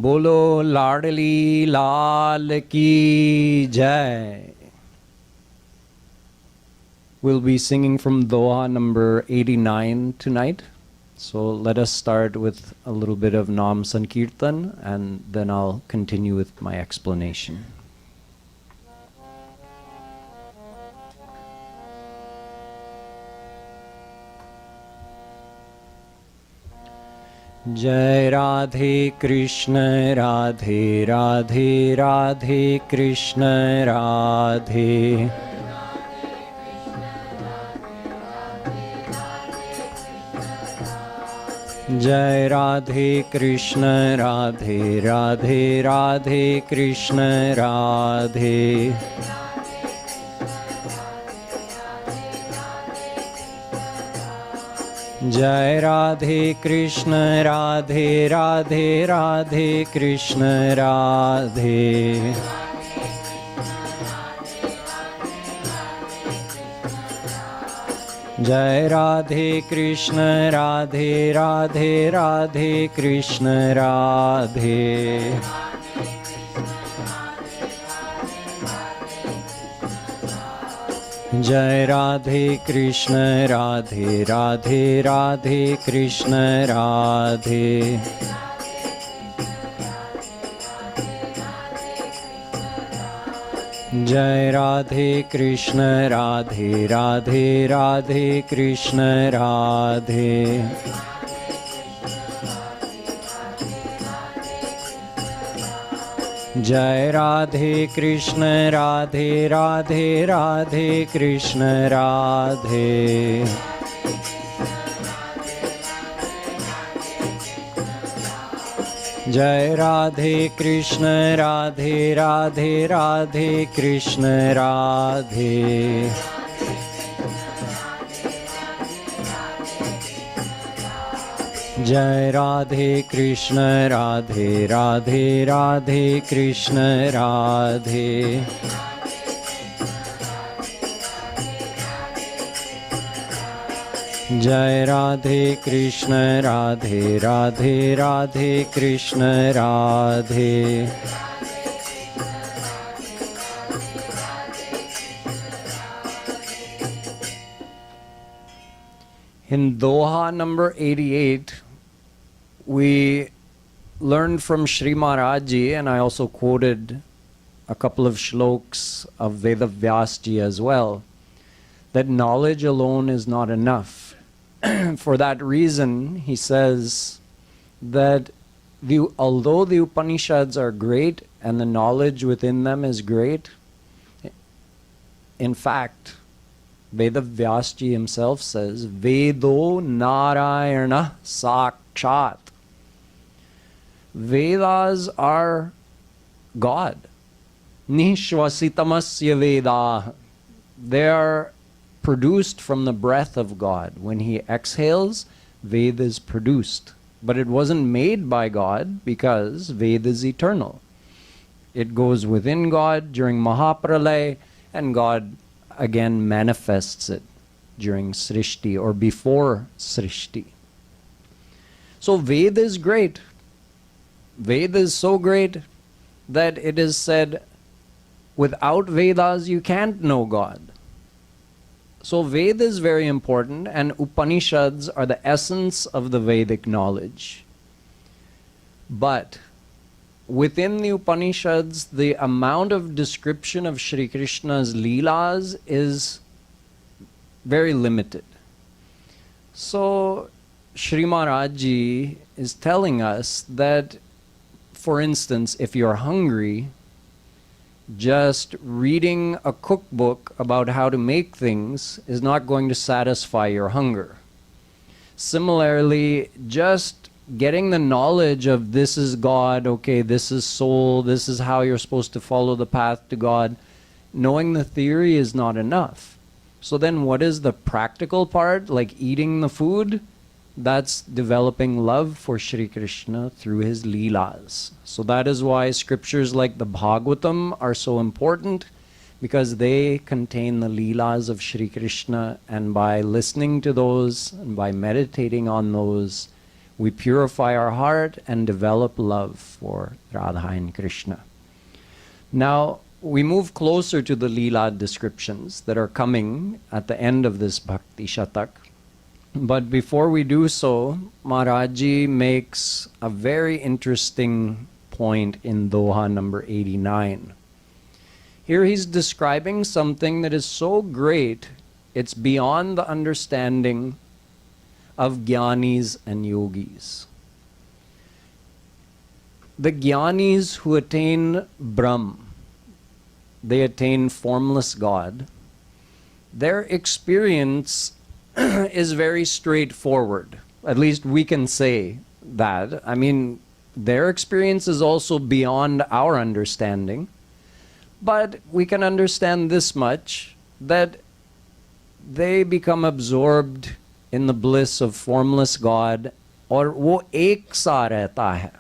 Bolo Ladli Lal Ki Jai. We'll be singing from Doha number 89 tonight. So let us start with a little bit of Nam Sankirtan and then I'll continue with my explanation. Jai Radhe Krishna Radhe Radhe Radhe Krishna Radhe Jai Radhe Krishna Radhe Radhe Radhe Krishna Radhe Jai Radhe Krishna Radhe Radhe Radhe Krishna Radhe Jai Radhe Krishna Radhe Radhe Radhe Krishna Radhe Jai Radhe Krishna Radhe Radhe Radhe Krishna Radhe Jai Radhe Krishna Radhe Radhe Radhe Krishna Radhe Jai Radhe Krishna Radhe Radhe Radhe Krishna Radhe Jai Radhe Krishna Radhe Radhe Radhe Krishna Radhe Jai Radhe Krishna Radhe Radhe Radhe Krishna Radhe Jai Radhe Krishna Radhe Radhe Radhe Krishna Radhe In Doha number 88, we learned from Sri Maharajji, and I also quoted a couple of shloks of Veda Vyasji as well, that knowledge alone is not enough. For that reason, he says that although the Upanishads are great and the knowledge within them is great, in fact, Veda Vyasji himself says, Vedo Narayana Sakshat. Vedas are God. Nishvasitamasya Veda. They are produced from the breath of God. When he exhales, Veda is produced. But it wasn't made by God because Veda is eternal. It goes within God during Mahapralaya and God again manifests it during Srishti or before Srishti. So Veda is great. Veda is so great that it is said, without Vedas you can't know God. So Veda is very important and Upanishads are the essence of the Vedic knowledge. But within the Upanishads, the amount of description of Shri Krishna's Leelas is very limited. So Shri Maharajji is telling us that, for instance, if you're hungry, just reading a cookbook about how to make things is not going to satisfy your hunger. Similarly, just getting the knowledge of this is God, okay, this is soul, this is how you're supposed to follow the path to God, knowing the theory is not enough. So then what is the practical part, like eating the food? That's developing love for Shri Krishna through his Leelas. So that is why scriptures like the Bhagavatam are so important, because they contain the Leelas of Shri Krishna, and by listening to those and by meditating on those, we purify our heart and develop love for Radha and Krishna. Now, we move closer to the Leela descriptions that are coming at the end of this Bhakti Shatak. But before we do so, Maharaji makes a very interesting point in Doha number 89. Here he's describing something that is so great, it's beyond the understanding of Jnanis and Yogis. The Jnanis who attain Brahm, they attain formless God, their experience is very straightforward. At least we can say that. I mean, their experience is also beyond our understanding. But we can understand this much, that they become absorbed in the bliss of formless God, और वो एक सा रहता है.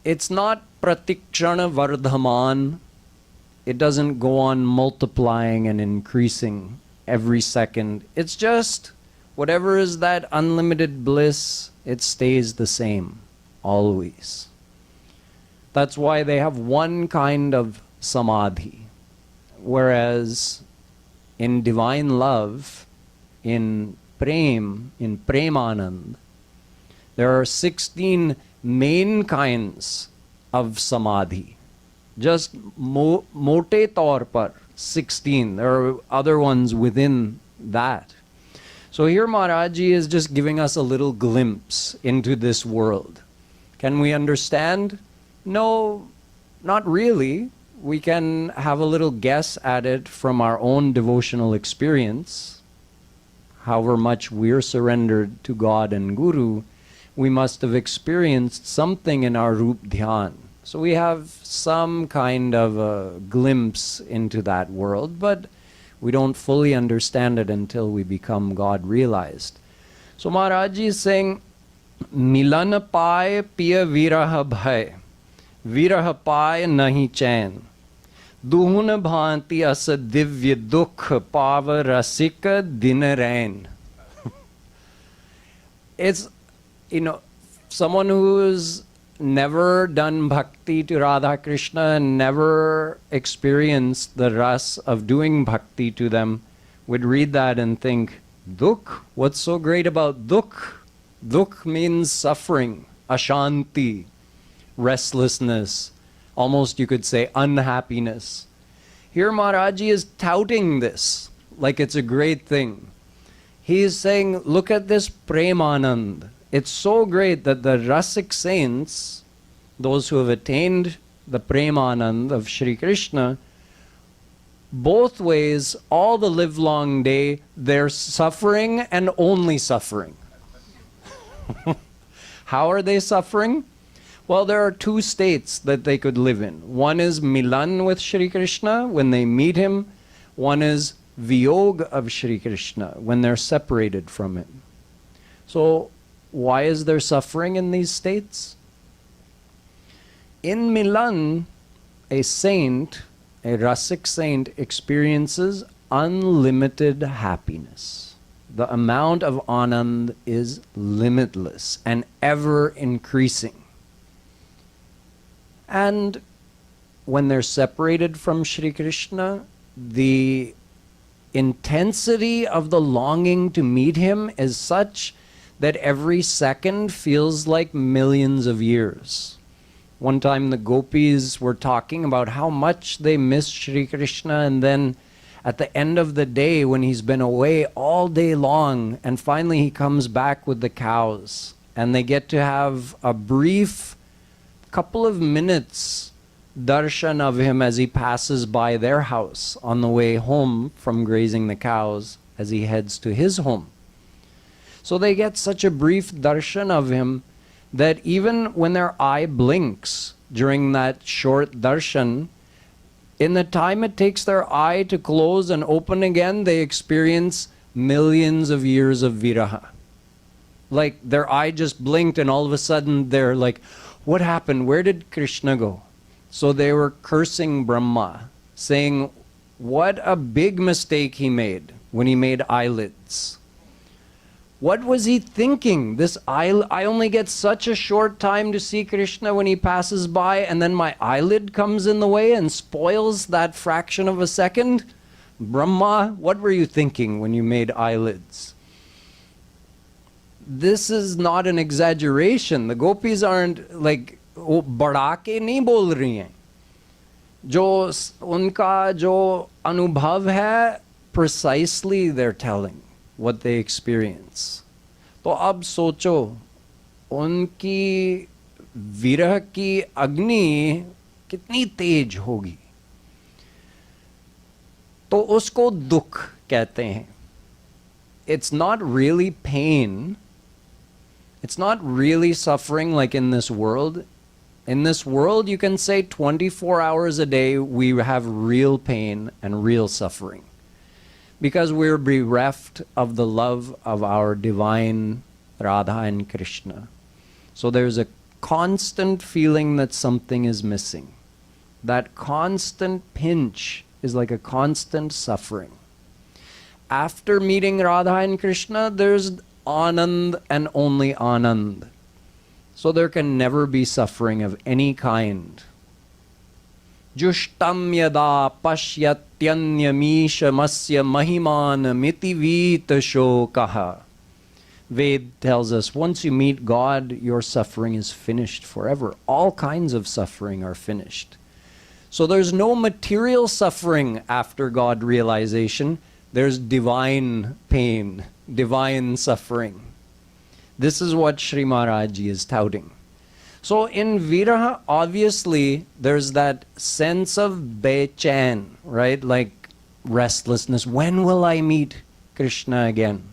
It's not pratikshana vardhaman. It doesn't go on multiplying and increasing every second. It's just whatever is that unlimited bliss, it stays the same always. That's why they have one kind of samadhi. Whereas in divine love, in prem, in premanand, there are 16 main kinds of samadhi. Just mote taur par 16. There are other ones within that. So here Maharaji is just giving us a little glimpse into this world. Can we understand? No, not really. We can have a little guess at it from our own devotional experience. However much we're surrendered to God and Guru, we must have experienced something in our Rup Dhyan. So we have some kind of a glimpse into that world, but we don't fully understand it until we become God realized. So Maharaji is saying, Milan paay piya viraha bhai, viraha paay nahi chain. Duhun bhanti as divya dukh pava rasika dinarain. It's, someone who's never done bhakti to Radha Krishna and never experienced the ras of doing bhakti to them would read that and think, dukh? What's so great about dukh? Dukh means suffering, ashanti, restlessness, almost you could say unhappiness. Here Maharaji is touting this like it's a great thing. He is saying, look at this premanand. It's so great that the Rasik saints, those who have attained the Premanand of Shri Krishna, both ways, all the livelong day, they're suffering and only suffering. How are they suffering? Well, there are two states that they could live in. One is Milan with Shri Krishna, when they meet him. One is Viyog of Shri Krishna, when they're separated from him. So, why is there suffering in these states? In Milan, a saint, a Rasik saint, experiences unlimited happiness. The amount of anand is limitless and ever increasing. And when they're separated from Shri Krishna, the intensity of the longing to meet him is such that every second feels like millions of years. One time the gopis were talking about how much they miss Shri Krishna, and then at the end of the day when he's been away all day long and finally he comes back with the cows and they get to have a brief couple of minutes darshan of him as he passes by their house on the way home from grazing the cows as he heads to his home. So they get such a brief darshan of him that even when their eye blinks during that short darshan, in the time it takes their eye to close and open again, they experience millions of years of viraha. Like their eye just blinked and all of a sudden they're like, what happened? Where did Krishna go? So they were cursing Brahma, saying, what a big mistake he made when he made eyelids. What was he thinking? I only get such a short time to see Krishna when he passes by, and then my eyelid comes in the way and spoils that fraction of a second? Brahma, what were you thinking when you made eyelids? This is not an exaggeration. The gopis aren't like, बढ़ा के नहीं बोल रही हैं. जो उनका जो अनुभव है, precisely they're telling what they experience. तो अब सोचो, उनकी विरह की अग्नि कितनी तेज होगी. तो उसको दुख कहते हैं. It's not really pain. It's not really suffering like in this world. In this world, you can say 24 hours a day we have real pain and real suffering, because we're bereft of the love of our divine Radha and Krishna. So there's a constant feeling that something is missing. That constant pinch is like a constant suffering. After meeting Radha and Krishna, there's Anand and only Anand. So there can never be suffering of any kind. Jushtam yada pashyatyanyamishamasya mahiman mitivita shokaha. Ved tells us, once you meet God, your suffering is finished forever. All kinds of suffering are finished. So there's no material suffering after God realization. There's divine pain, divine suffering. This is what Sri Maharaj is touting. So in Viraha, obviously, there's that sense of bechain, right? Like restlessness. When will I meet Krishna again?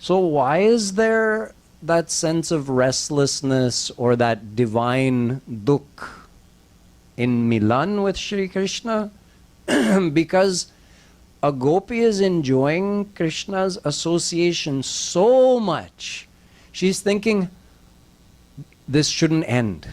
So why is there that sense of restlessness or that divine dukh in Milan with Shri Krishna? Because a gopi is enjoying Krishna's association so much. She's thinking, this shouldn't end.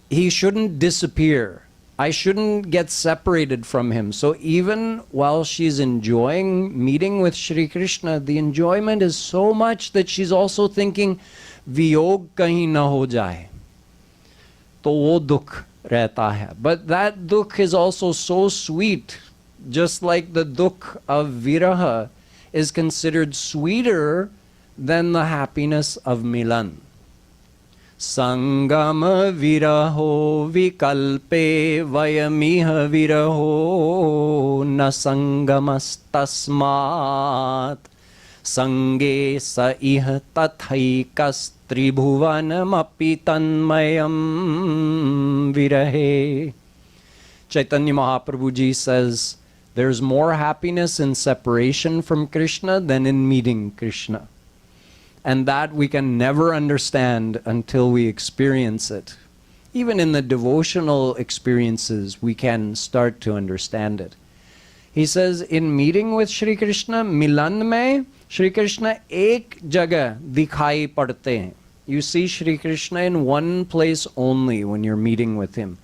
He shouldn't disappear. I shouldn't get separated from him. So even while she's enjoying meeting with Shri Krishna, the enjoyment is so much that she's also thinking, viyog kahin na ho jaye. To wo dukh rehta hai. But that dukh is also so sweet. Just like the dukh of viraha is considered sweeter than the happiness of Milan. Sangama viraho vikalpe vayamiha viraho na sangamastasmat sange sa iha tathaikas tribhuvanam apitanmayam virahe. Chaitanya Mahaprabhu ji says, there's more happiness in separation from Krishna than in meeting Krishna. And that we can never understand until we experience it. Even in the devotional experiences, we can start to understand it. He says, in meeting with Shri Krishna, Milan mein, Shri Krishna ek jagah dikhai padte hain. You see Shri Krishna in one place only when you're meeting with him.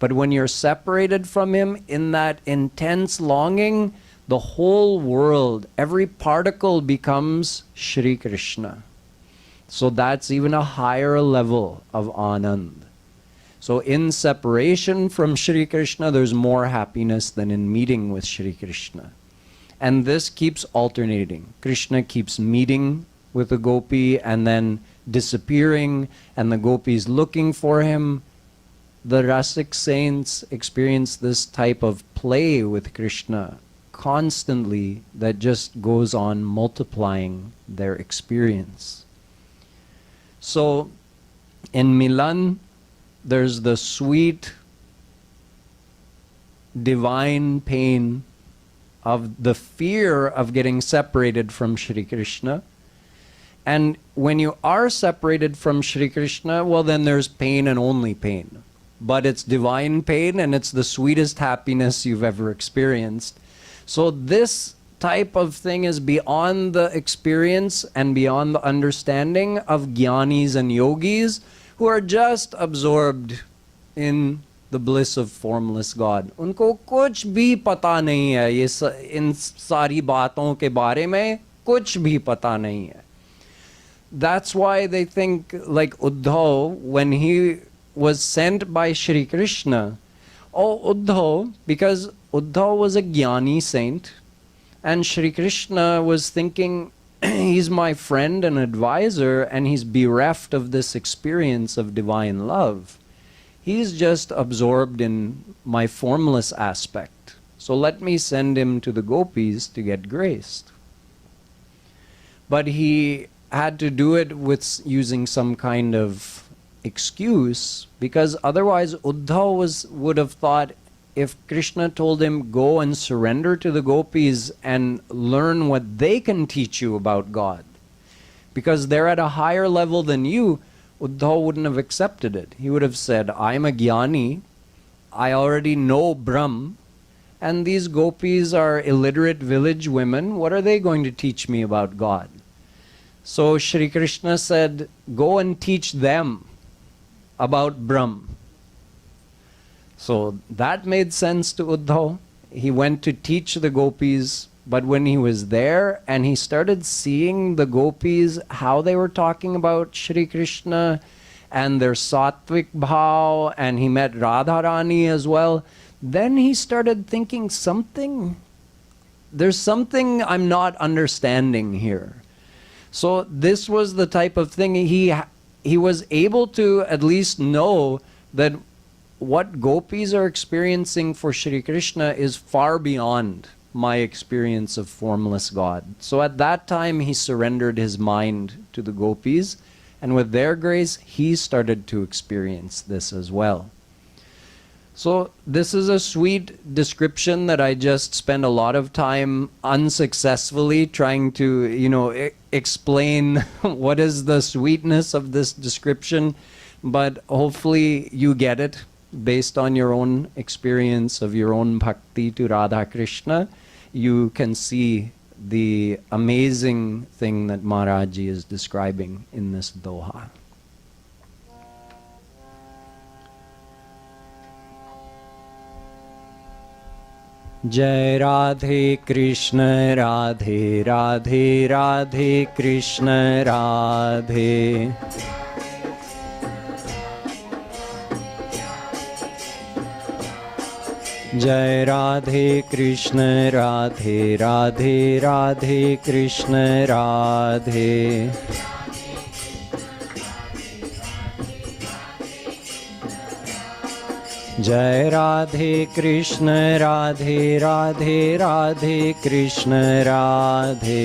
But when you're separated from him in that intense longing, the whole world, every particle becomes Shri Krishna. So that's even a higher level of Anand. So in separation from Shri Krishna, there's more happiness than in meeting with Shri Krishna. And this keeps alternating. Krishna keeps meeting with the gopi and then disappearing, and the gopis looking for him. The Rasic saints experience this type of play with Krishna constantly that just goes on multiplying their experience. So in Milan, there's the sweet, divine pain of the fear of getting separated from Shri Krishna. And when you are separated from Shri Krishna, well, then there's pain and only pain. But it's divine pain and it's the sweetest happiness you've ever experienced. So this type of thing is beyond the experience and beyond the understanding of jnanis and yogis who are just absorbed in the bliss of formless God. उनको कुछ भी पता नहीं है ये इन सारी बातों के बारे में कुछ भी पता नहीं है. That's why they think like Uddhav, when he was sent by Shri Krishna, oh Uddhav, because Uddhav was a Jnani saint, and Shri Krishna was thinking, he's my friend and advisor, and he's bereft of this experience of divine love. He's just absorbed in my formless aspect. So let me send him to the gopis to get graced. But he had to do it with using some kind of excuse, because otherwise Uddhav would have thought, if Krishna told him, go and surrender to the gopis and learn what they can teach you about God, because they're at a higher level than you, Uddhav wouldn't have accepted it. He would have said, I'm a jnani, I already know Brahm, and these gopis are illiterate village women, what are they going to teach me about God? So Shri Krishna said, go and teach them about Brahm. So that made sense to Uddhav. He went to teach the gopis, but when he was there and he started seeing the gopis, how they were talking about Shri Krishna and their sattvic bhav, and he met Radharani as well, then he started thinking there's something I'm not understanding here. So this was the type of thing he was able to at least know that what gopis are experiencing for Shri Krishna is far beyond my experience of formless God. So at that time he surrendered his mind to the gopis, and with their grace he started to experience this as well. So this is a sweet description that I just spent a lot of time unsuccessfully trying to, explain what is the sweetness of this description, but hopefully you get it based on your own experience of your own bhakti to Radha Krishna. You can see the amazing thing that Maharaji is describing in this doha. Jai Radhe Krishna Radhe Radhe Radhe Krishna Radhe. Jai Radhe Krishna Radhe Radhe Radhe Krishna Radhe. Jai Radhe Krishna Radhe Radhe Radhe Krishna Radhe.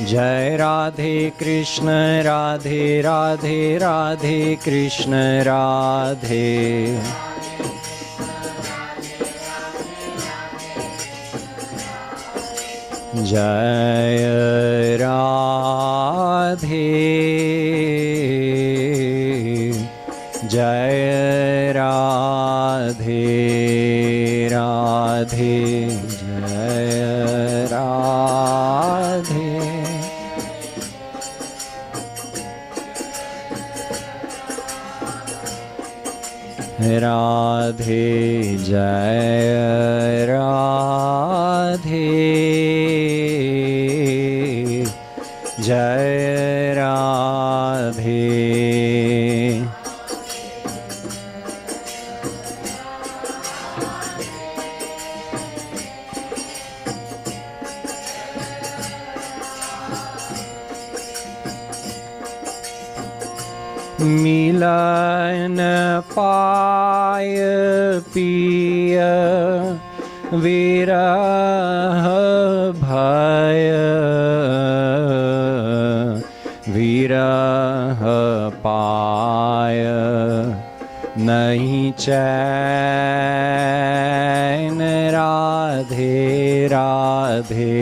Jai Radhe Krishna Radhe Radhe Radhe Krishna Radhe. Jai Radhe. Jai Radhe Radhe. Jai Radhe. Radhe, Jai Radhe, Jai Radhe. मिलन पाय पिय विरह भय विरह पाय नहीं चैन राधे राधे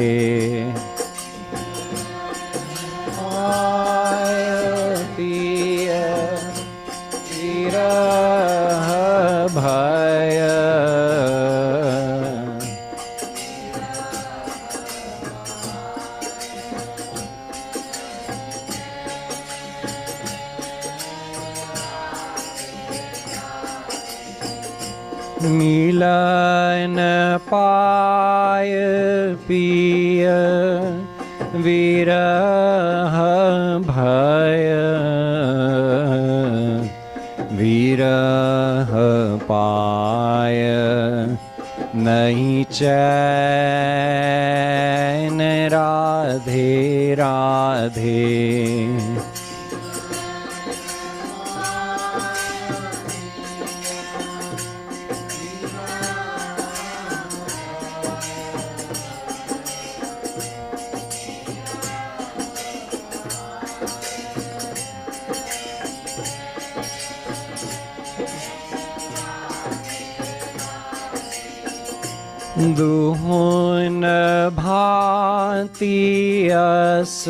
भय मिलन पाय पिय विरह भय विरह पाय नहीं चैन राधे राधे दुहुन भांति अस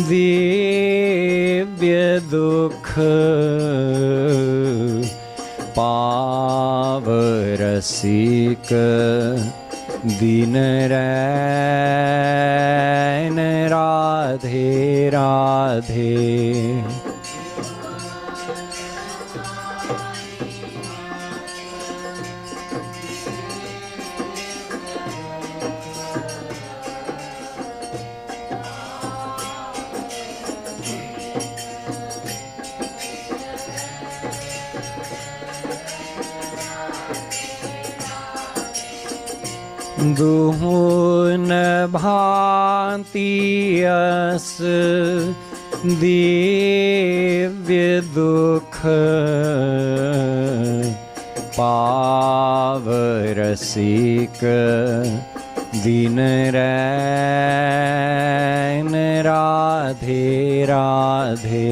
दिव्य दुख पावरसिक दिन रैन राधे राधे दुहुन भांति अस दिव्य दुख पावरसिक दिन रैन राधे राधे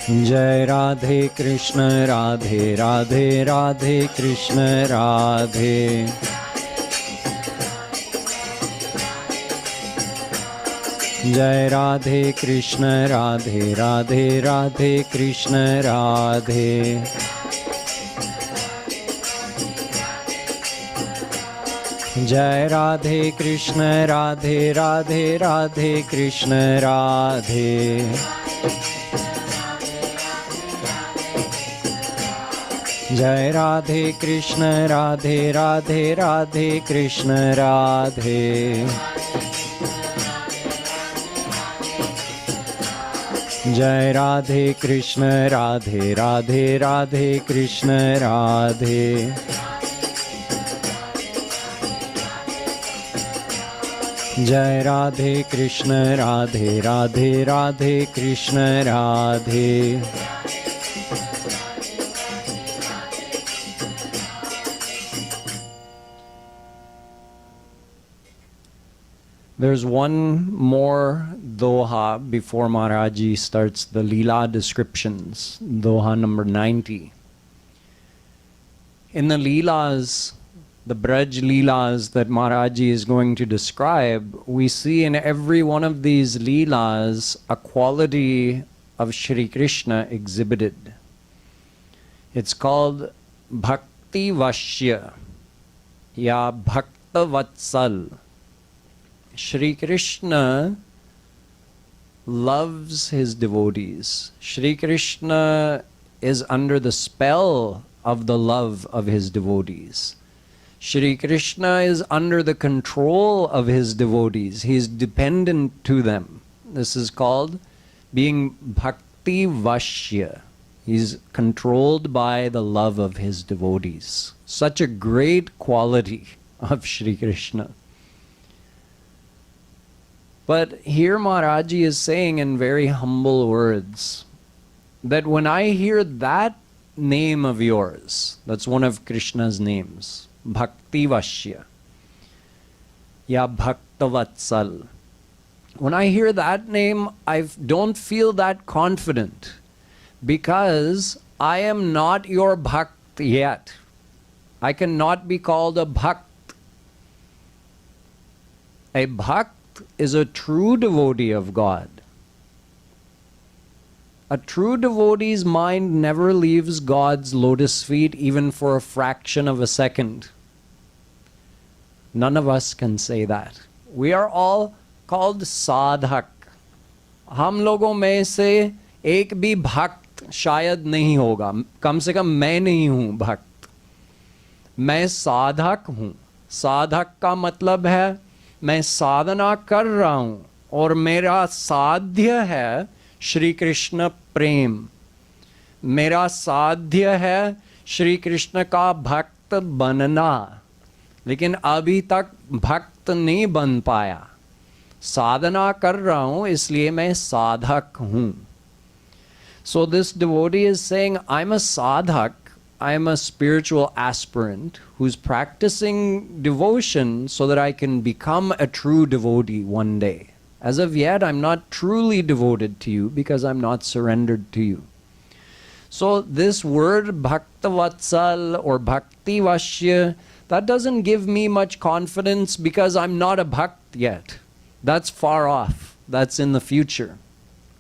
जय राधे कृष्ण राधे राधे राधे कृष्ण राधे जय राधे कृष्ण राधे राधे राधे कृष्ण राधे जय राधे कृष्ण राधे राधे राधे कृष्ण राधे जय राधे कृष्ण राधे राधे राधे कृष्ण राधे जय राधे कृष्ण राधे राधे राधे कृष्ण राधे जय Radhe Krishna Radhe Radhe Radhe Krishna Radhe There's one more doha before Maharaji starts the Leela descriptions, doha number 90. In the Leelas, the Braj Leelas that Maharaji is going to describe, we see in every one of these Leelas a quality of Shri Krishna exhibited. It's called Bhakti Vashya, ya Bhakta Vatsal. Shri Krishna loves his devotees. Shri Krishna is under the spell of the love of his devotees. Shri Krishna is under the control of his devotees. He is dependent to them. This is called being Bhakti Vashya. He's controlled by the love of his devotees. Such a great quality of Shri Krishna. But here Maharaji is saying in very humble words that when I hear that name of yours, that's one of Krishna's names, Bhakti Vashya, ya Bhakta Vatsal. When I hear that name, I don't feel that confident because I am not your Bhakt yet. I cannot be called a Bhakt. A Bhakt is a true devotee of God. A true devotee's mind never leaves God's lotus feet even for a fraction of a second. None of us can say that. We are all called sadhak. हम लोगों में से एक भी भक्त शायद नहीं होगा, कम से कम मैं नहीं हूं भक्त, मैं साधक हूं. साधक का मतलब है मैं साधना कर रहा हूं और मेरा साध्य है श्री कृष्ण प्रेम. मेरा साध्य है श्री कृष्ण का भक्त बनना, लेकिन अभी तक भक्त नहीं बन पाया. साधना कर रहा हूं इसलिए मैं साधक हूं. So this devotee is saying, I'm a sadhak, I'm a spiritual aspirant who's practicing devotion so that I can become a true devotee one day. As of yet, I'm not truly devoted to you because I'm not surrendered to you. So this word Bhaktavatsal or Bhakti Vashya, that doesn't give me much confidence because I'm not a Bhakt yet. That's far off. That's in the future.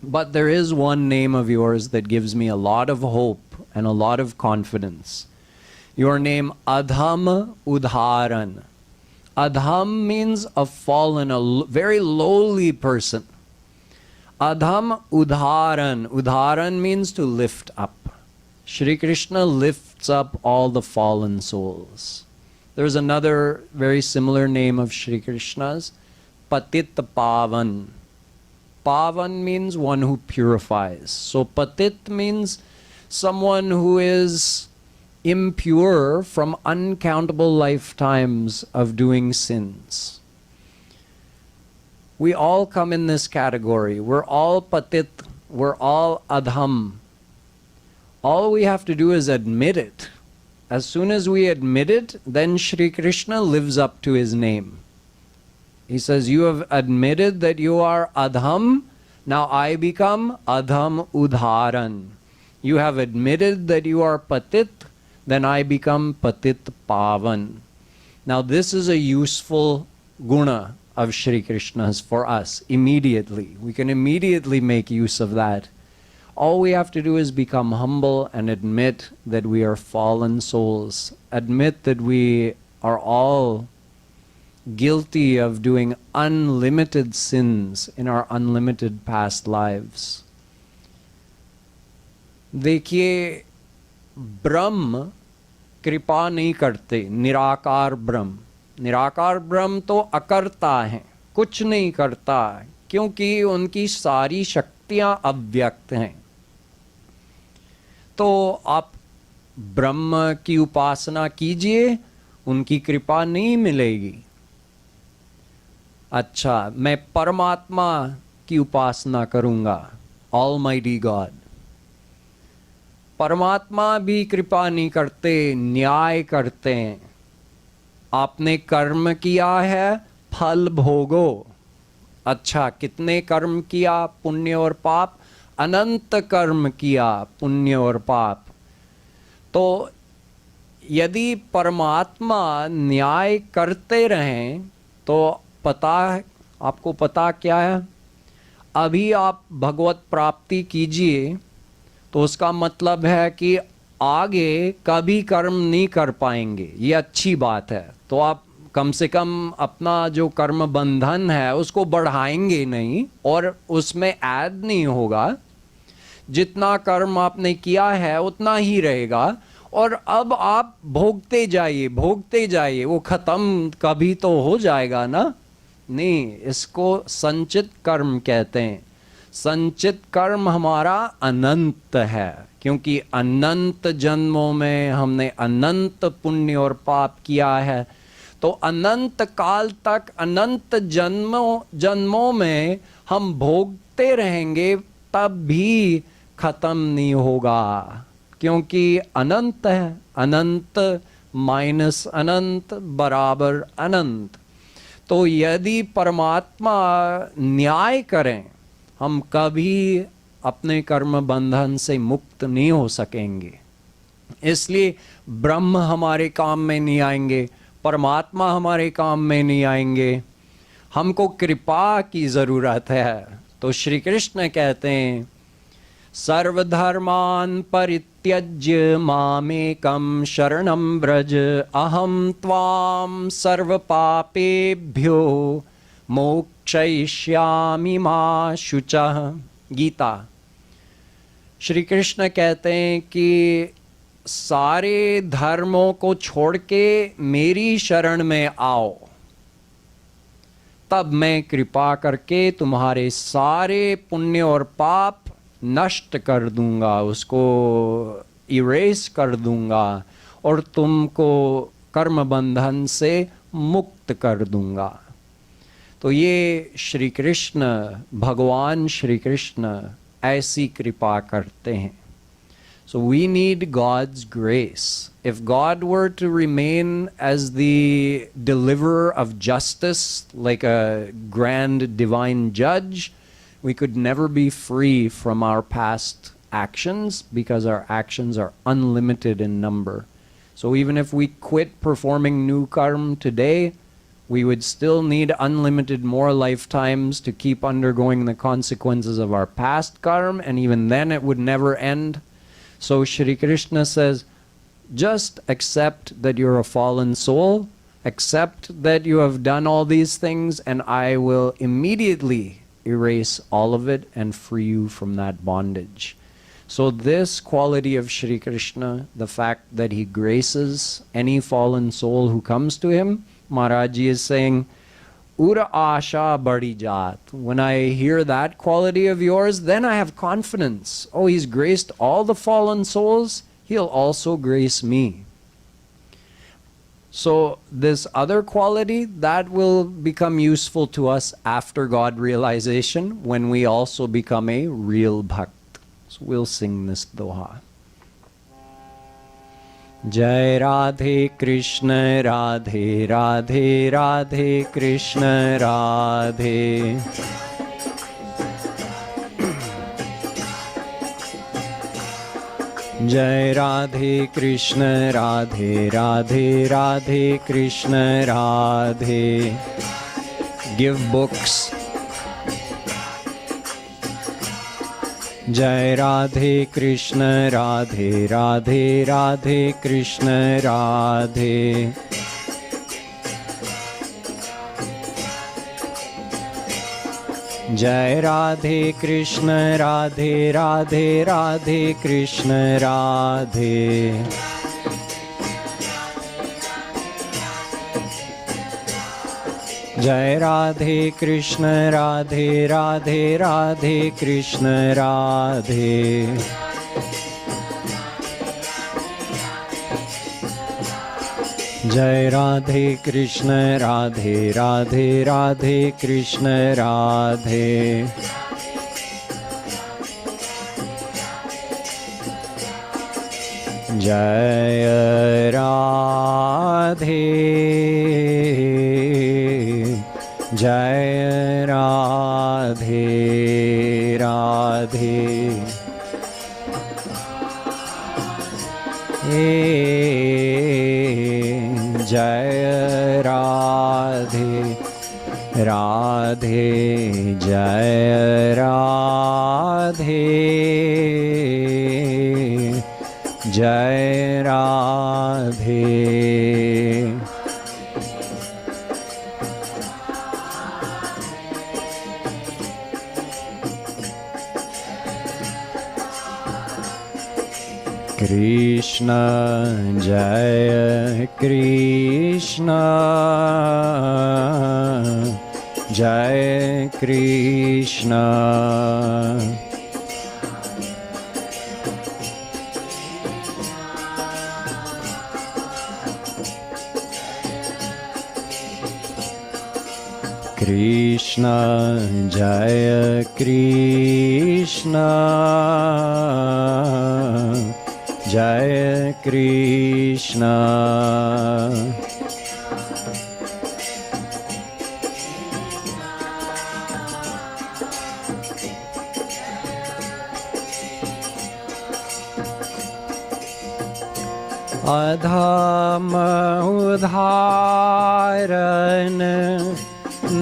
But there is one name of yours that gives me a lot of hope and a lot of confidence. Your name, Adham Udharan. Adham means a fallen, a very lowly person. Adham Udharan. Udharan means to lift up. Shri Krishna lifts up all the fallen souls. There's another very similar name of Shri Krishna's, Patit Pavan. Pavan means one who purifies. So Patit means someone who is impure from uncountable lifetimes of doing sins. We all come in this category. We're all Patit, we're all Adham. All we have to do is admit it. As soon as we admit it, then Shri Krishna lives up to his name. He says, you have admitted that you are Adham, now I become Adham Udharan. You have admitted that you are Patit, then I become Patit Pavan. Now this is a useful guna of Shri Krishna's for us immediately. We can immediately make use of that. All we have to do is become humble and admit that we are fallen souls. Admit that we are all guilty of doing unlimited sins in our unlimited past lives. देखिए, ब्रह्म कृपा नहीं करते, निराकार ब्रह्म. निराकार ब्रह्म तो अकर्ता हैं, कुछ नहीं करता, क्योंकि उनकी सारी शक्तियां अव्यक्त हैं. तो आप ब्रह्म की उपासना कीजिए, उनकी कृपा नहीं मिलेगी. अच्छा, मैं परमात्मा की उपासना करूंगा, ऑलमाइटी गॉड. परमात्मा भी कृपा नहीं करते, न्याय करते हैं. आपने कर्म किया है, फल भोगो. अच्छा, कितने कर्म किया, पुण्य और पाप? अनंत कर्म किया, पुण्य और पाप. तो यदि परमात्मा न्याय करते रहें तो आपको पता क्या है? अभी आप भगवत प्राप्ति कीजिए तो उसका मतलब है कि आगे कभी कर्म नहीं कर पाएंगे. ये अच्छी बात है. तो आप कम से कम अपना जो कर्म बंधन है उसको बढ़ाएंगे नहीं और उसमें ऐड नहीं होगा. जितना कर्म आपने किया है उतना ही रहेगा और अब आप भोगते जाइए, भोगते जाइए. वो खत्म कभी तो हो जाएगा ना? नहीं, इसको संचित कर्म कहते हैं. संचित कर्म हमारा अनंत है, क्योंकि अनंत जन्मों में हमने अनंत पुण्य और पाप किया है. तो अनंत काल तक, अनंत जन्मों में हम भोगते रहेंगे, तब भी खत्म नहीं होगा, क्योंकि अनंत है. अनंत माइनस अनंत बराबर अनंत. तो यदि परमात्मा न्याय करें, हम कभी अपने कर्म बंधन से मुक्त नहीं हो सकेंगे. इसलिए ब्रह्म हमारे काम में नहीं आएंगे, परमात्मा हमारे काम में नहीं आएंगे. हमको कृपा की जरूरत है. तो श्री कृष्ण कहते हैं, सर्वधर्मान् परित्यज्य मामेकं शरणं व्रज अहं त्वां सर्वपापेभ्यो मोक्षयिष्यामि मा शुचः। गीता। श्री कृष्ण कहते हैं कि सारे धर्मों को छोड़ के मेरी शरण में आओ, तब मैं कृपा करके तुम्हारे सारे पुण्य और पाप नष्ट कर दूंगा, उसको इरेज कर दूंगा और तुमको कर्म बंधन से मुक्त कर दूंगा। तो ये श्री कृष्ण, भगवान श्री कृष्ण ऐसी कृपा करते हैं। So we need God's grace. If God were to remain as the deliverer of justice, like a grand divine judge, we could never be free from our past actions because our actions are unlimited in number. So even if we quit performing new karma today, we would still need unlimited more lifetimes to keep undergoing the consequences of our past karma, and even then it would never end. So Shri Krishna says, just accept that you're a fallen soul, accept that you have done all these things, and I will immediately erase all of it and free you from that bondage. So this quality of Shri Krishna, the fact that he graces any fallen soul who comes to him, Maharaji is saying, Ura asha badi jat. When I hear that quality of yours, then I have confidence. Oh, he's graced all the fallen souls, he'll also grace me. So this other quality, that will become useful to us after God realization, when we also become a real bhakt. So we'll sing this doha. Jai Radhe Krishna Radhe Radhe Radhe Krishna Radhe. Jai Radhe Krishna Radhe Radhe Radhe Krishna Radhe. Give books. Jai Radhe Krishna Radhe Radhe Radhe Krishna Radhe. Jai Radhe Krishna Radhe Radhe Radhe Krishna Radhe. Jai Radhe Krishna Radhe Radhe Radhe Krishna Radhe. Jai Radhe Krishna Radhe Radhe Radhe Krishna Radhe. Jai Radhe. Jai Radhe Radhe. Jai Radhe Radhe. Jai Radhe. Jai Radhe. Krishna, Jai Krishna, Jai Krishna. Krishna, Jai Krishna, Jai Krishna. Adham udharan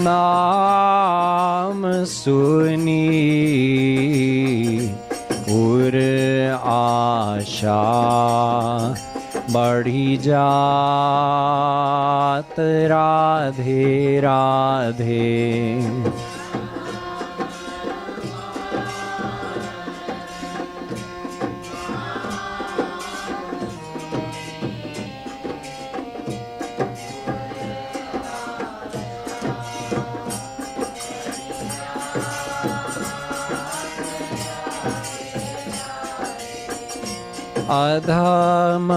naam suni आशा बढ़ी जात राधे राधे। अधम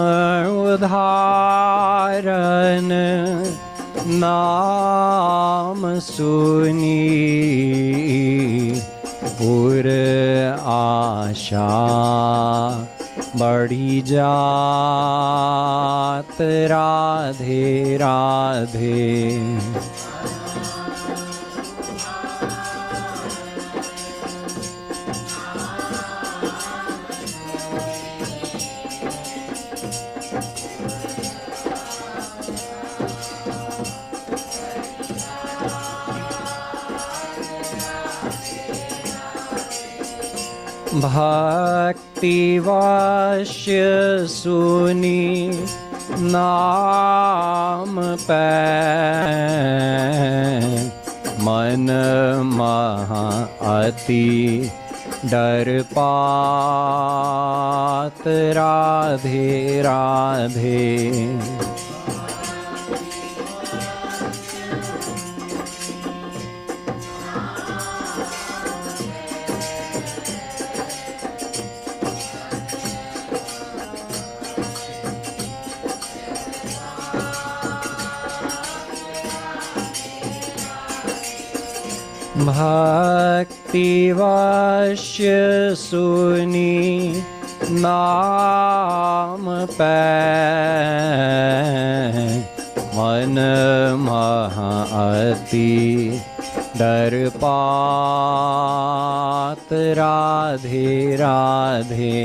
उदाहरण नाम सुनी पुर आशा बढ़ी जात राधे राधे। भक्ति वाष्य सुनी नाम पै मन महा अति डर पात राधे राधे। भक्ति वाष्य सुनी नाम पै मन महा अति डर पात राधे राधे।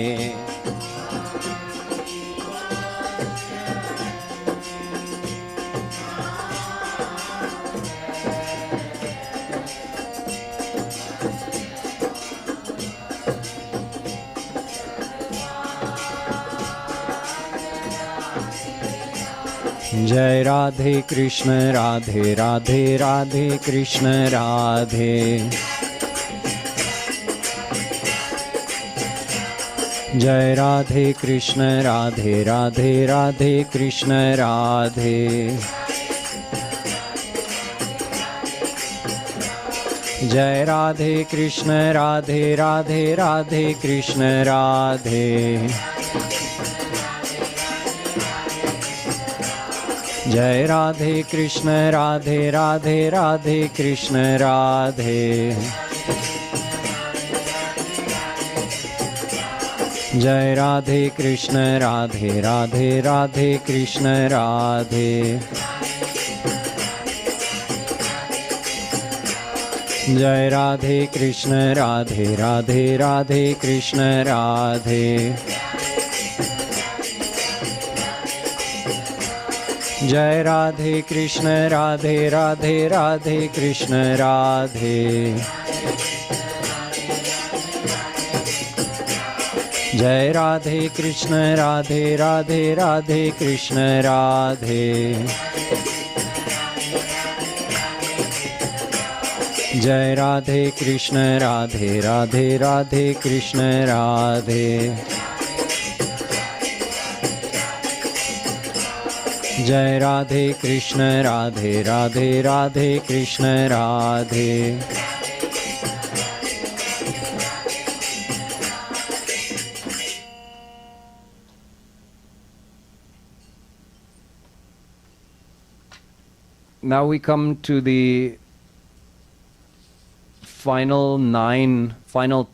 जय राधे कृष्ण राधे राधे राधे कृष्ण राधे। जय राधे कृष्ण राधे राधे राधे कृष्ण राधे। जय राधे कृष्ण राधे राधे राधे कृष्ण राधे। जय राधे कृष्ण राधे राधे राधे कृष्ण राधे। जय राधे कृष्ण राधे राधे राधे कृष्ण राधे। जय राधे कृष्ण राधे राधे राधे कृष्ण राधे। जय राधे कृष्ण राधे राधे राधे कृष्ण राधे। जय राधे कृष्ण राधे राधे राधे कृष्ण राधे। जय राधे कृष्ण राधे राधे राधे कृष्ण राधे। जय Radhe Krishna Radhe Radhe Radhe Krishna Radhe. Now we come to the final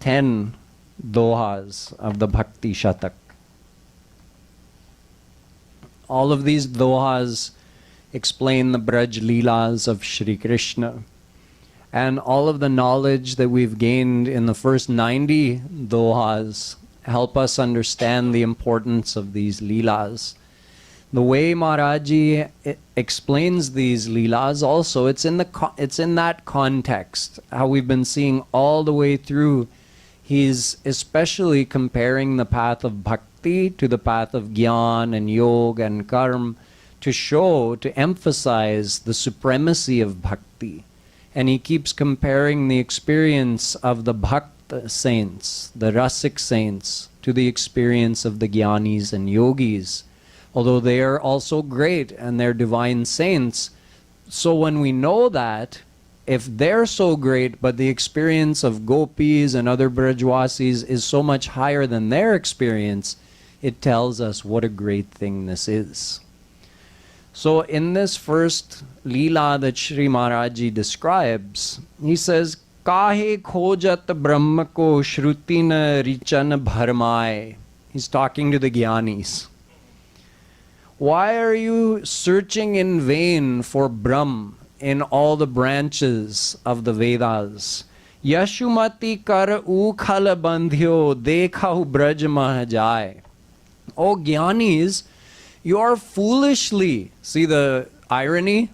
10 dohas of the Bhakti Shatak. All of these dohas explain the Braj Leelas of Shri Krishna. And all of the knowledge that we've gained in the first 90 dohas help us understand the importance of these Leelas. The way Maharaji explains these Leelas also, it's in that context, how we've been seeing all the way through. He's especially comparing the path of Bhakti bhakti, to the path of gyan and yoga and karma, to show, to emphasize the supremacy of bhakti. And he keeps comparing the experience of the bhakta saints, the rasic saints, to the experience of the gyanis and yogis. Although they are also great and they're divine saints, so when we know that, if they're so great, but the experience of gopis and other Brajwasis is so much higher than their experience, it tells us what a great thing this is. So in this first Leela that Shri Maharaj describes, he says, Kahe khojat brahma ko shruti na richan bharmai. He's talking to the Gyanis. Why are you searching in vain for Brahm in all the branches of the Vedas? Yashumati kar ukhala bandhyo dekhahu braj mahajai. Oh Gyanis, you are foolishly, see the irony?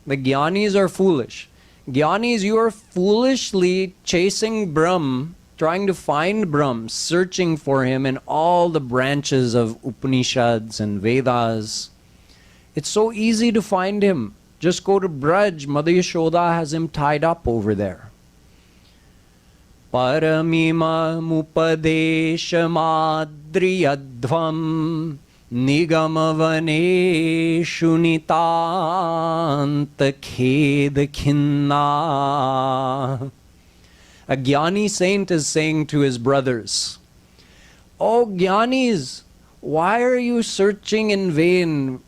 The Gyanis are foolish. Gyanis, you are foolishly chasing Brahm, trying to find Brahm, searching for him in all the branches of Upanishads and Vedas. It's so easy to find him. Just go to Braj. Mother Yashoda has him tied up over there. Paramima mupadeshamadriyadvam nigamavane shunitanta kheda khinna. A Jnani saint is saying to his brothers, Oh Jnanis, why are you searching in vain,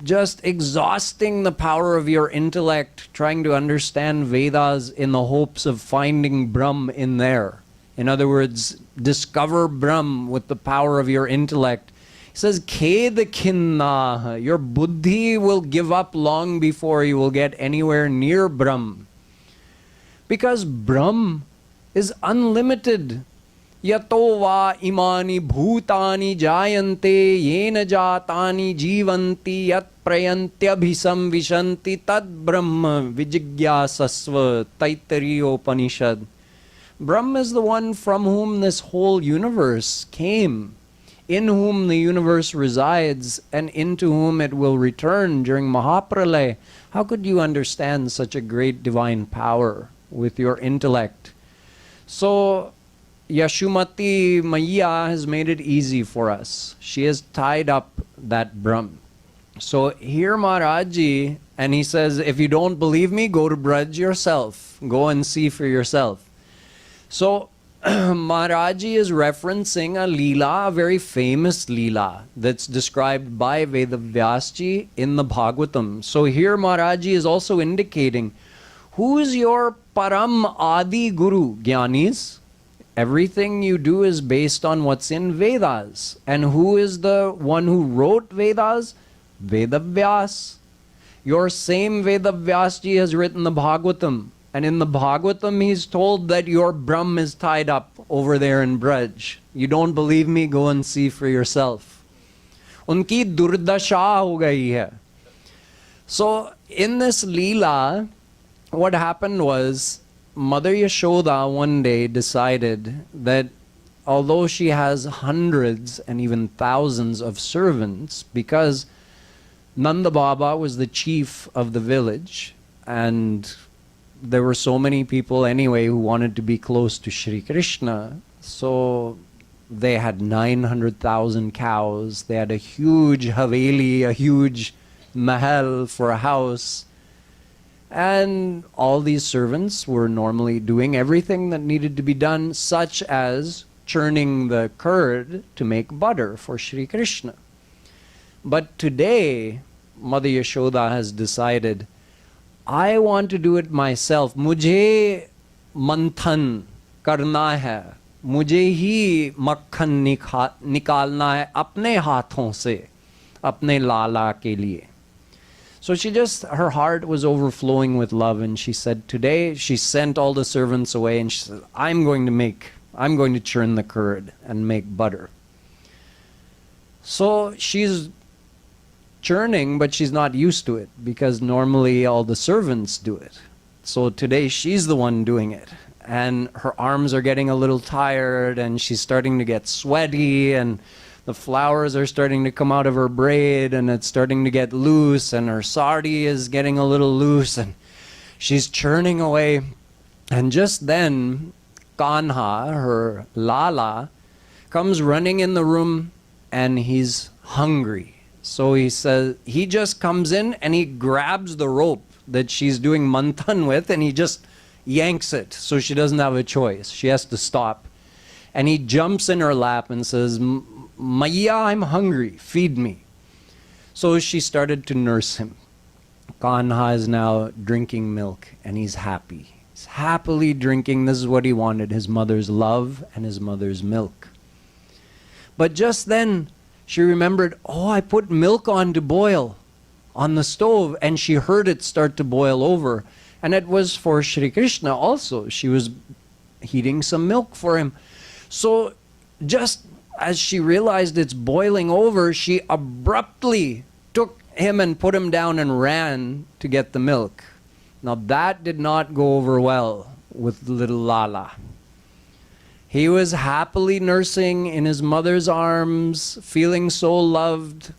just exhausting the power of your intellect, trying to understand Vedas in the hopes of finding Brahm in there? In other words, discover Brahm with the power of your intellect. He says, Kheda khinna, your buddhi will give up long before you will get anywhere near Brahm. Because Brahm is unlimited. Yato va imani bhutani jayante yena jatani jivanti yat prayantyabhisam vishanti tad brahma vijigyasasva Taittiriya Upanishad. Brahm is the one from whom this whole universe came, in whom the universe resides, and into whom it will return during Mahapralaya. How could you understand such a great divine power with your intellect? So Yashumati Maya has made it easy for us. She has tied up that Brahm. So here Maharaji, and he says, if you don't believe me, go to Braj yourself. Go and see for yourself. So Maharaji is referencing a Leela, a very famous Leela, that's described by Vedavyasji in the Bhagavatam. So here Maharaji is also indicating, who is your Param Adi Guru, Jnanis? Everything you do is based on what's in Vedas. And who is the one who wrote Vedas? Vedavyas. Your same Vedavyasji has written the Bhagavatam. And in the Bhagavatam, he's told that your Brahm is tied up over there in Braj. You don't believe me? Go and see for yourself. Unki durdasha ho gayi hai. So in this Leela, what happened was, Mother Yashoda one day decided that although she has hundreds and even thousands of servants, because Nanda Baba was the chief of the village, and there were so many people anyway who wanted to be close to Shri Krishna, so they had 900,000 cows, they had a huge haveli, a huge mahal for a house, and all these servants were normally doing everything that needed to be done, such as churning the curd to make butter for Shri Krishna. But today, Mother Yashoda has decided, I want to do it myself. Mujhe manthan karna hai. Mujhe hi makhan nikalna hai apne haathon se, apne lala ke liye. So her heart was overflowing with love, and she said, today, she sent all the servants away, and she said, I'm going to churn the curd and make butter. So she's churning, but she's not used to it, because normally all the servants do it. So today she's the one doing it, and her arms are getting a little tired, and she's starting to get sweaty, and the flowers are starting to come out of her braid, and it's starting to get loose, and her sari is getting a little loose, and she's churning away. And just then, Kanha, her Lala, comes running in the room, and he's hungry. So he says, he just comes in and he grabs the rope that she's doing manthan with, and he just yanks it so she doesn't have a choice. She has to stop. And he jumps in her lap and says, Maya, I'm hungry, feed me. So she started to nurse him. Kanha is now drinking milk, and he's happy. He's happily drinking. This is what he wanted, his mother's love and his mother's milk. But just then, she remembered, oh, I put milk on to boil on the stove, and she heard it start to boil over. And it was for Shri Krishna also. She was heating some milk for him. So just as she realized it's boiling over, she abruptly took him and put him down and ran to get the milk. Now that did not go over well with little Lala. He was happily nursing in his mother's arms, feeling so loved,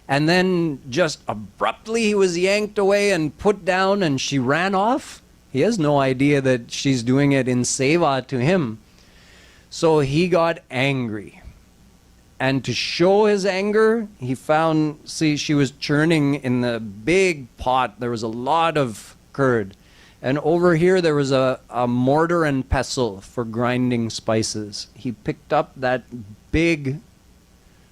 and then just abruptly he was yanked away and put down, and she ran off. He has no idea that she's doing it in seva to him. So he got angry. And to show his anger, he found, see, she was churning in the big pot. There was a lot of curd. And over here there was a mortar and pestle for grinding spices. He picked up that big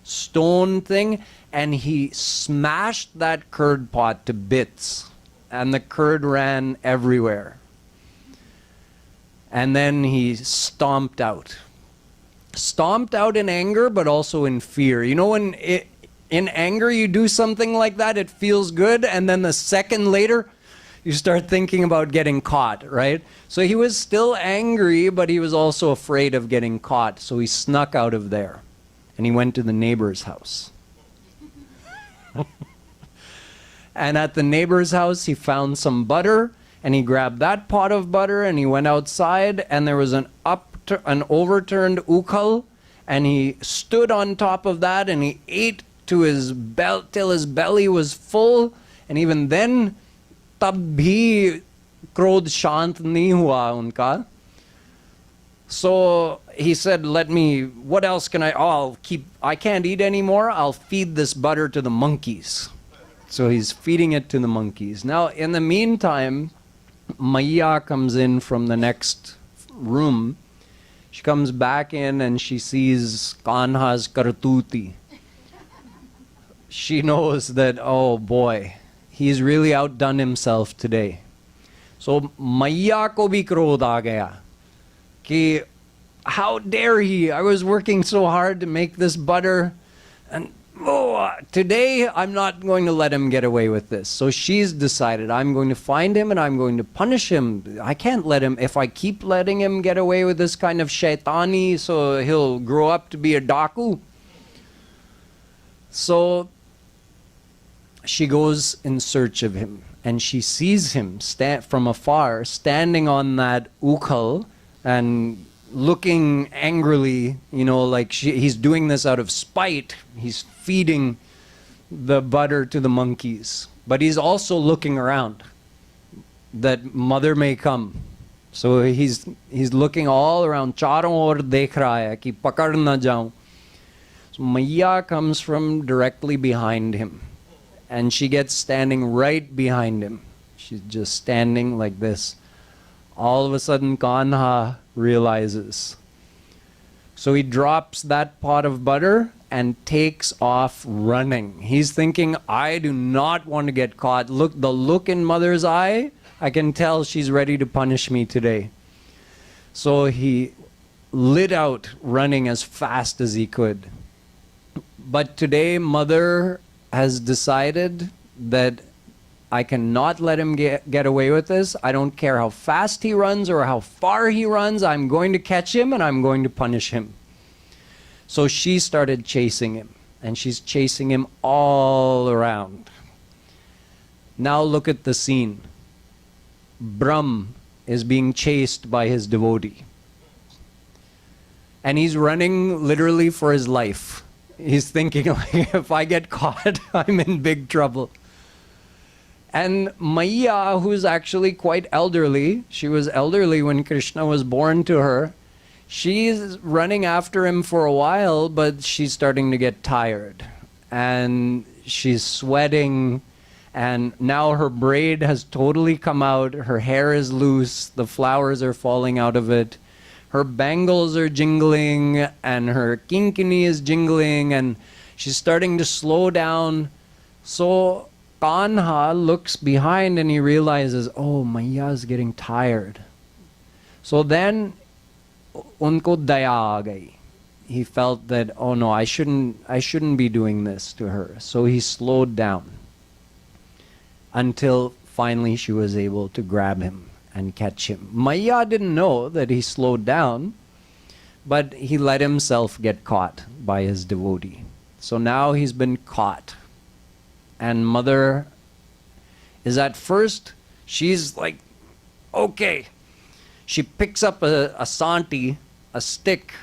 stone thing and he smashed that curd pot to bits. And the curd ran everywhere. And then he stomped out. Stomped out in anger, but also in fear. You know, when in anger you do something like that, it feels good, and then the second later, you start thinking about getting caught, right? So he was still angry, but he was also afraid of getting caught. So he snuck out of there, and he went to the neighbor's house. And at the neighbor's house, he found some butter, and he grabbed that pot of butter, and he went outside, and there was an overturned ukhal, and he stood on top of that, and he ate to his till his belly was full, and even then, tab bhi krodh shant nahi hua unka. So he said, what else can I can't eat anymore, I'll feed this butter to the monkeys. So he's feeding it to the monkeys. Now, in the meantime, Maya comes in from the next room. She comes back in and she sees Kanha's kartuti. She knows that, oh boy, he's really outdone himself today. So Maya ko bhi krodh aa gaya. Ki, how dare he? I was working so hard to make this butter, and today I'm not going to let him get away with this. So she's decided, I'm going to find him and I'm going to punish him. I can't let him, if I keep letting him get away with this kind of shaitani, so he'll grow up to be a daku. So she goes in search of him, and she sees him from afar, standing on that ukhal and looking angrily, you know, like he's doing this out of spite. He's feeding the butter to the monkeys, but he's also looking around that mother may come. So he's looking all around. Charon aur dekh raha hai ki pakad na jaun. So Maya comes from directly behind him, and she gets standing right behind him. She's just standing like this. All of a sudden, Kanha realizes. So he drops that pot of butter and takes off running. He's thinking, I do not want to get caught. Look, the look in mother's eye, I can tell she's ready to punish me today. So he lit out running as fast as he could. But today, mother has decided that I cannot let him get away with this. I don't care how fast he runs or how far he runs. I'm going to catch him and I'm going to punish him. So she started chasing him, and she's chasing him all around. Now look at the scene. Brahm is being chased by his devotee. And he's running literally for his life. He's thinking, like, if I get caught, I'm in big trouble. And Maiya, who's actually quite elderly, she was elderly when Krishna was born to her, she's running after him for a while, but she's starting to get tired. And she's sweating, and now her braid has totally come out, her hair is loose, the flowers are falling out of it, her bangles are jingling, and her kinkini is jingling, and she's starting to slow down. So Kanha looks behind and he realizes, oh, Maiya is getting tired. So then, unko daya aa gayi. He felt that, oh no, I shouldn't be doing this to her. So he slowed down until finally she was able to grab him and catch him. Maiya didn't know that he slowed down, but he let himself get caught by his devotee. So now he's been caught. And mother is at first, she's like, okay. She picks up a santi, a stick,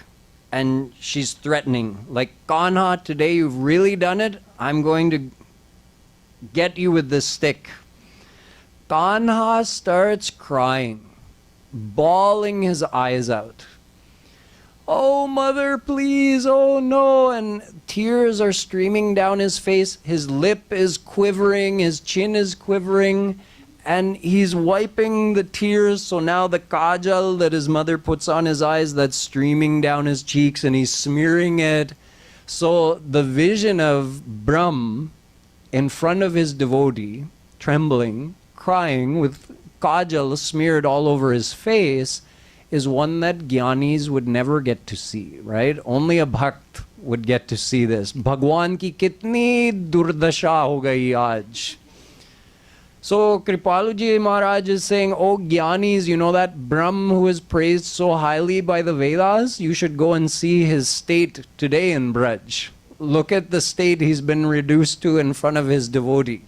and she's threatening. Like, Kanha, today you've really done it. I'm going to get you with this stick. Kanha starts crying, bawling his eyes out. Oh, mother, please, oh no. And tears are streaming down his face. His lip is quivering, his chin is quivering, and he's wiping the tears. So now the kajal that his mother puts on his eyes, that's streaming down his cheeks, and he's smearing it. So the vision of Brahm in front of his devotee, trembling, crying, with kajal smeared all over his face, is one that Gyanis would never get to see, right? Only a Bhakt would get to see this. Bhagwan ki kitni durdasha ho gayi aaj. So Kripaluji Maharaj is saying, oh Gyanis, you know that Brahm who is praised so highly by the Vedas? You should go and see his state today in Braj. Look at the state he's been reduced to in front of his devotee.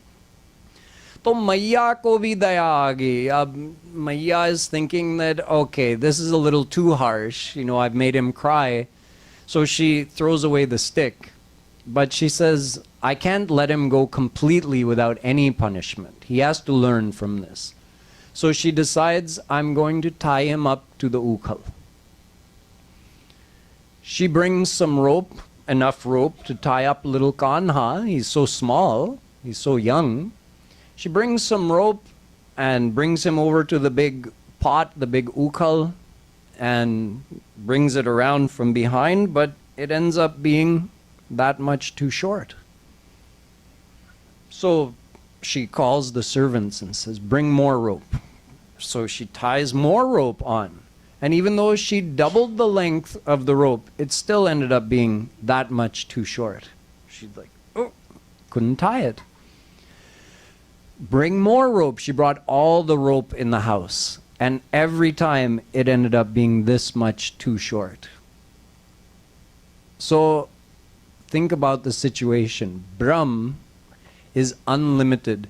तो मैया को भी दया आ गई. अब मैया is thinking that, okay, this is a little too harsh. You know, I've made him cry. So she throws away the stick. But she says, I can't let him go completely without any punishment. He has to learn from this. So she decides, I'm going to tie him up to the ukal. She brings some rope, enough rope to tie up little Kanha. He's so small, he's so young. She brings some rope and brings him over to the big pot, the big ukal, and brings it around from behind, but it ends up being that much too short. So she calls the servants and says, bring more rope. So she ties more rope on. And even though she doubled the length of the rope, it still ended up being that much too short. She's like, oh, couldn't tie it. Bring more rope. She brought all the rope in the house. And every time it ended up being this much too short. So think about the situation. Brahm is unlimited.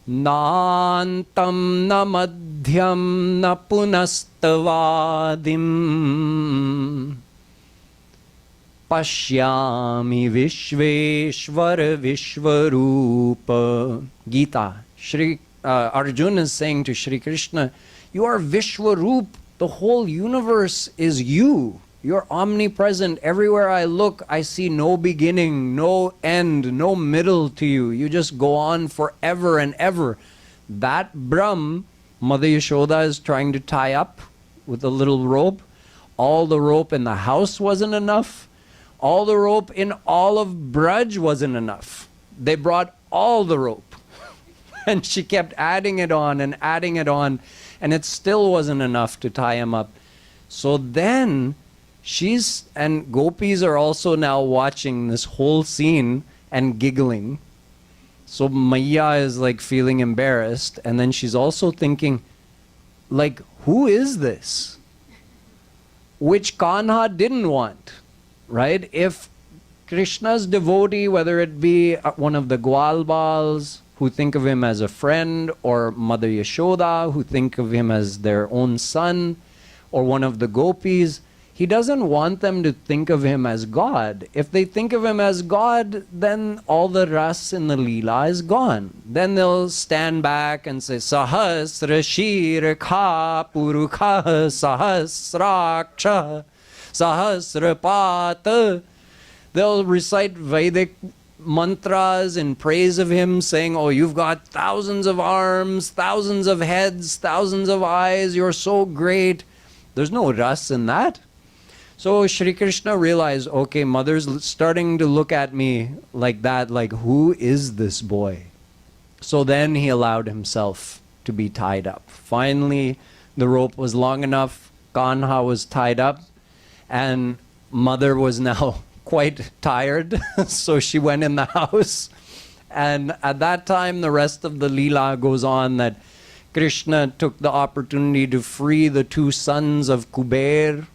Nantam na madhyam na punastavadim pashyami vishveshvara vishvarupa. Gita. Arjuna is saying to Shri Krishna, you are Vishwarup. The whole universe is you. You're omnipresent. Everywhere I look, I see no beginning, no end, no middle to you. You just go on forever and ever. That Brahm, Mother Yashoda is trying to tie up with a little rope. All the rope in the house wasn't enough. All the rope in all of Braj wasn't enough. They brought all the rope. And she kept adding it on, and it still wasn't enough to tie him up. So then and gopis are also now watching this whole scene and giggling. So Maiya is like feeling embarrassed, and then she's also thinking, like, who is this? Which Kanha didn't want, right? If Krishna's devotee, whether it be one of the Gwalbals, who think of him as a friend, or Mother Yashoda, who think of him as their own son, or one of the gopis, He doesn't want them to think of him as God. If they think of him as God, then all the ras in the Leela is gone. Then they'll stand back and say, Sahasra Shirkha Purukha Sahasraksha Sahasrapata. They'll recite Vedic mantras in praise of him, saying, oh, you've got thousands of arms, thousands of heads, thousands of eyes, you're so great. There's no ras in that. So Shri Krishna realized, okay, mother's starting to look at me like that, like, who is this boy? So then he allowed himself to be tied up. Finally, the rope was long enough, Kanha was tied up, and mother was now quite tired, so she went in the house. And at that time, the rest of the Leela goes on that Krishna took the opportunity to free the two sons of Kuber,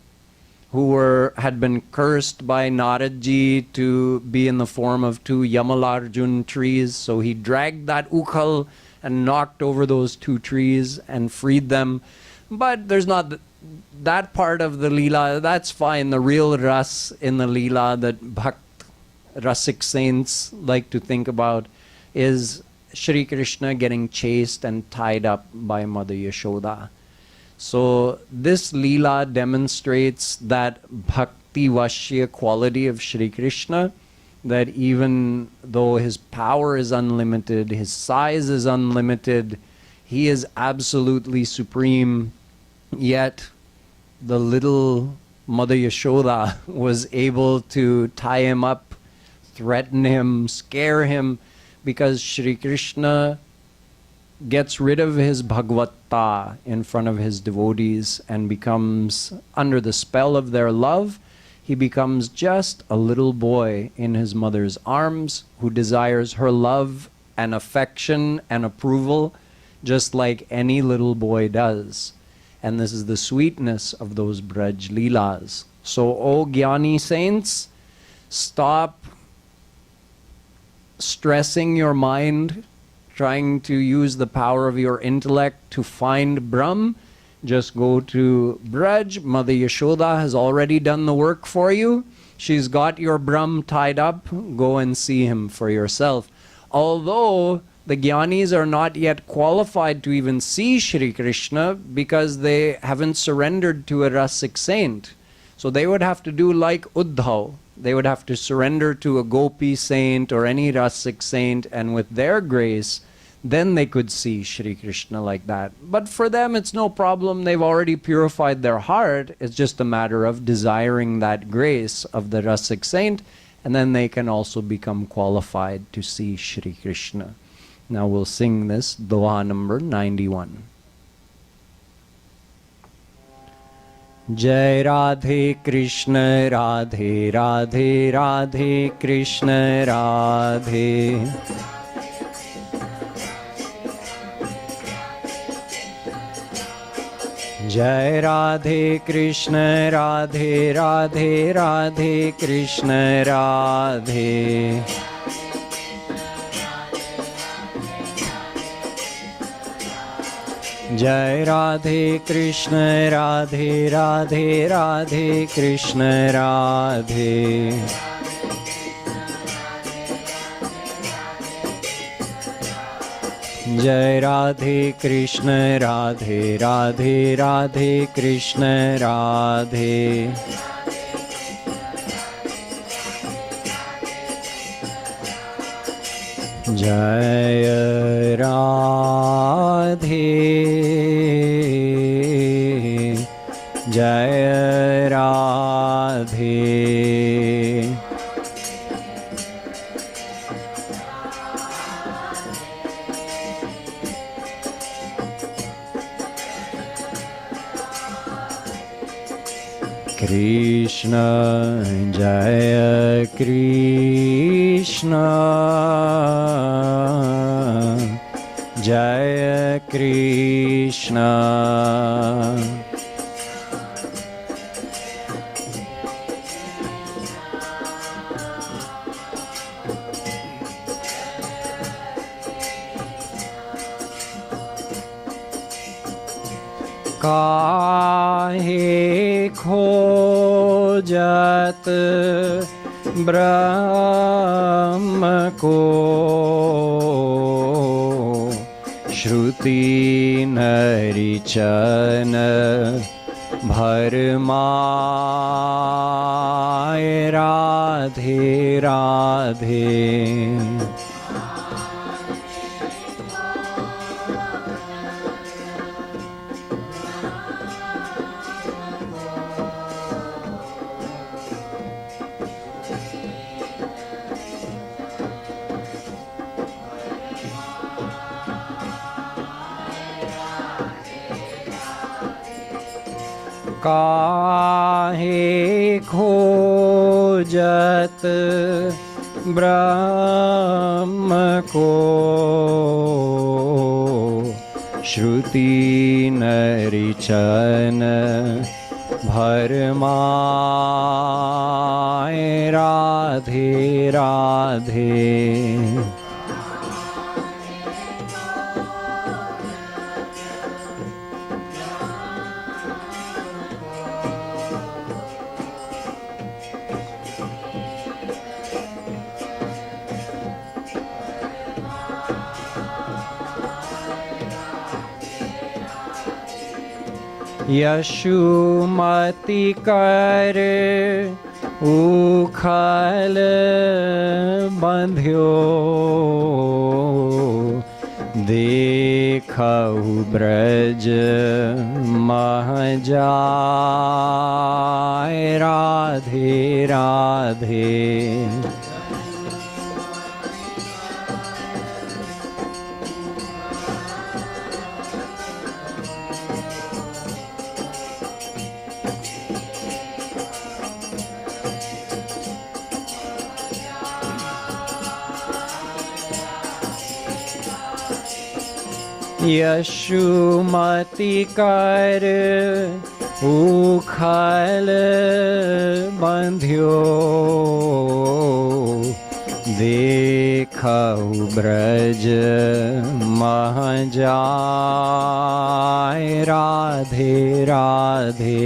who had been cursed by Naradji to be in the form of two Yamalarjun trees. So he dragged that ukhal and knocked over those two trees and freed them. But there's not that part of the Leela, that's fine. The real ras in the Leela that Bhakt Rasik saints like to think about is Shri Krishna getting chased and tied up by Mother Yashoda. So this Leela demonstrates that Bhakti Vashya quality of Shri Krishna, that even though his power is unlimited, his size is unlimited, he is absolutely supreme, yet the little Mother Yashoda was able to tie him up, threaten him, scare him, because Shri Krishna gets rid of his Bhagavata in front of his devotees and becomes, under the spell of their love, he becomes just a little boy in his mother's arms who desires her love and affection and approval just like any little boy does. And this is the sweetness of those Braj Leelas. So, O Jnani saints, stop stressing your mind, trying to use the power of your intellect to find Brahm. Just go to Braj. Mother Yashoda has already done the work for you. She's got your Brahm tied up. Go and see him for yourself. Although the Jnanis are not yet qualified to even see Shri Krishna because they haven't surrendered to a Rasik saint. So they would have to do like Uddhav. They would have to surrender to a Gopi saint or any Rasik saint, and with their grace, then they could see Shri Krishna like that. But for them, it's no problem. They've already purified their heart. It's just a matter of desiring that grace of the Rasik saint, and then they can also become qualified to see Shri Krishna. Now we'll sing this, Doha number 91. Jai Radhe Krishna Radhe Radhe Radhe Krishna Radhe Jai Radhe Krishna Radhe Radhe Radhe Krishna Radhe Jai Radhe Krishna Radhe Radhe Radhe Krishna Radhe Jai Radhe Krishna Radhe Radhe Radhe Krishna Radhe Jai Radhe Jai Radhe Krishna Jaya Krishna Jaya Krishna काहे खो खोजत ब्रह्म को, श्रुति नरिचन भरमाए राधे राधे। काहे खोजत ब्रह्म को, श्रुति नरिचन भरमाए राधे राधे। यशुमति कर उखल बंध्यो, देखहु ब्रज मह जाए राधे राधे। यशुमति कर उखल बंध्यो, देखहु ब्रज मह जाए राधे राधे।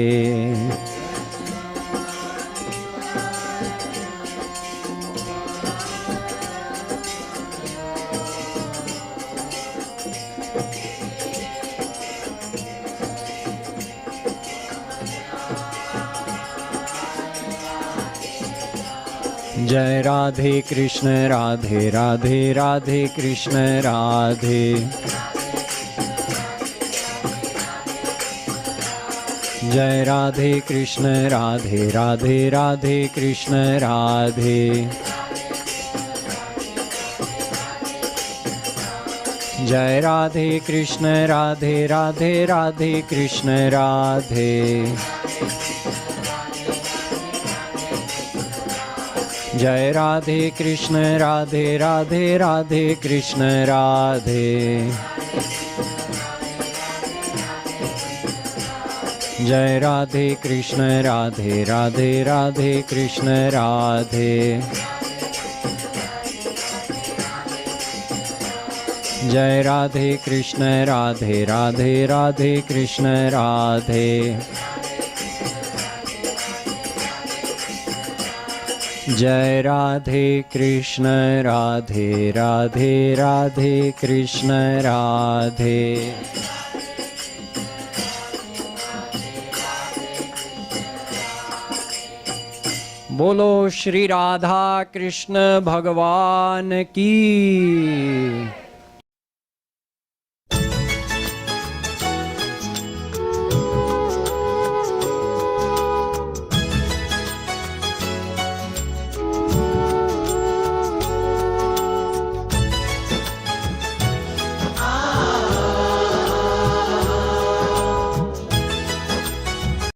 जय राधे कृष्ण राधे राधे राधे कृष्ण राधे। जय राधे कृष्ण राधे राधे राधे कृष्ण राधे। जय राधे कृष्ण राधे राधे राधे कृष्ण राधे। जय राधे कृष्ण राधे राधे राधे कृष्ण राधे। जय राधे कृष्ण राधे राधे राधे कृष्ण राधे। जय राधे कृष्ण राधे राधे राधे कृष्ण राधे। जय राधे कृष्ण राधे राधे राधे कृष्ण राधे। बोलो श्री राधा कृष्ण भगवान की।